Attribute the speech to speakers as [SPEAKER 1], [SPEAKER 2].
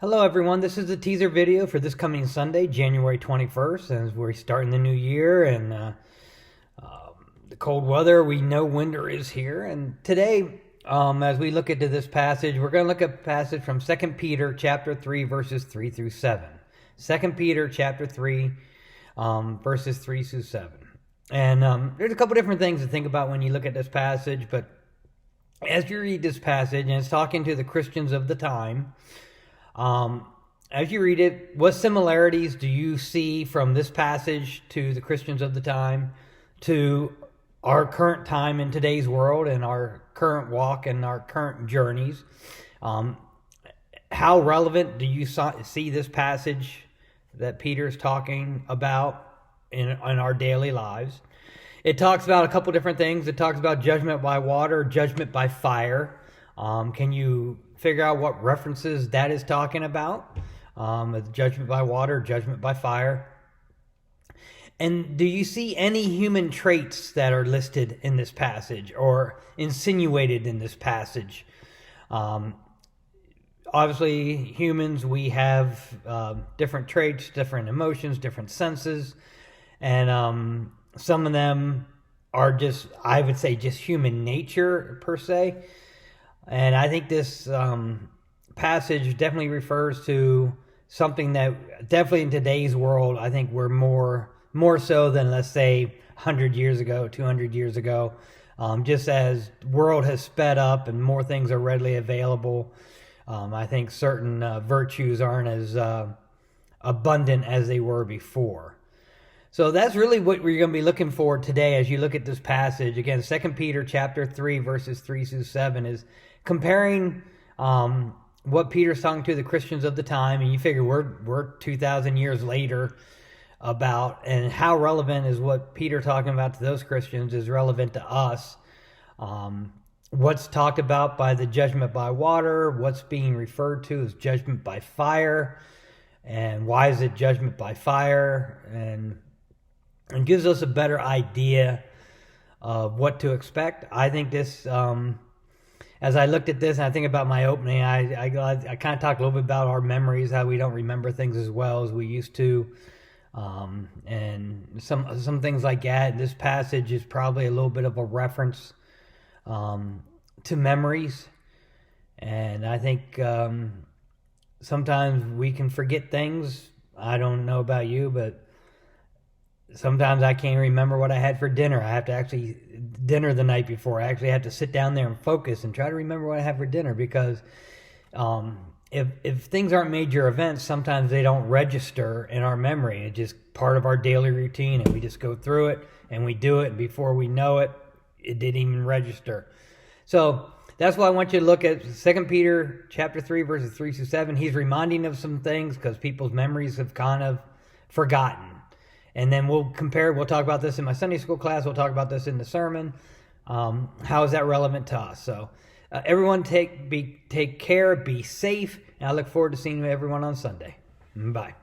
[SPEAKER 1] Hello everyone, this is the teaser video for this coming Sunday, January 21st, as we're starting the new year and the cold weather. We know winter is here, and today, as we look into this passage, we're going to look at a passage from 2 Peter chapter 3, verses 3 through 7. 2 Peter chapter 3, verses 3 through 7. And there's a couple different things to think about when you look at this passage, but as you read this passage, and it's talking to the Christians of the time, as you read it, what similarities do you see from this passage to the Christians of the time, to our current time in today's world and our current walk and our current journeys? How relevant do you see this passage that Peter's talking about in our daily lives? It talks about a couple different things. It talks about judgment by water, judgment by fire. Can you figure out what references that is talking about? Judgment by water, judgment by fire. And do you see any human traits that are listed in this passage or insinuated in this passage? Obviously, humans, we have different traits, different emotions, different senses. And some of them are just, I would say, just human nature per se. And I think this passage definitely refers to something that definitely in today's world, I think we're more so than, let's say, 100 years ago, 200 years ago. Just as the world has sped up and more things are readily available, I think certain virtues aren't as abundant as they were before. So that's really what we're going to be looking for today as you look at this passage. Again, 2 Peter chapter 3, verses 3 through 7 is comparing what Peter's talking to the Christians of the time, and you figure we're 2,000 years later, and how relevant is what Peter talking about to those Christians is relevant to us. What's talked about by the judgment by water, what's being referred to as judgment by fire, and why is it judgment by fire, and gives us a better idea of what to expect. I think this, as I looked at this and I think about my opening, I kind of talked a little bit about our memories, how we don't remember things as well as we used to, and some things like that. This passage is probably a little bit of a reference to memories, and I think sometimes we can forget things. I don't know about you, but sometimes I can't remember what I had for dinner. I have to actually dinner the night before. I actually have to sit down there and focus and try to remember what I had for dinner, because if things aren't major events, sometimes they don't register in our memory. It's just part of our daily routine, and we just go through it and we do it, and before we know it, it didn't even register. So that's why I want you to look at 2 Peter chapter 3, verses 3 through 7. He's reminding of some things because people's memories have kind of forgotten. And then we'll compare, we'll talk about this in my Sunday school class, we'll talk about this in the sermon. How is that relevant to us? So everyone take care, be safe, and I look forward to seeing everyone on Sunday. Bye.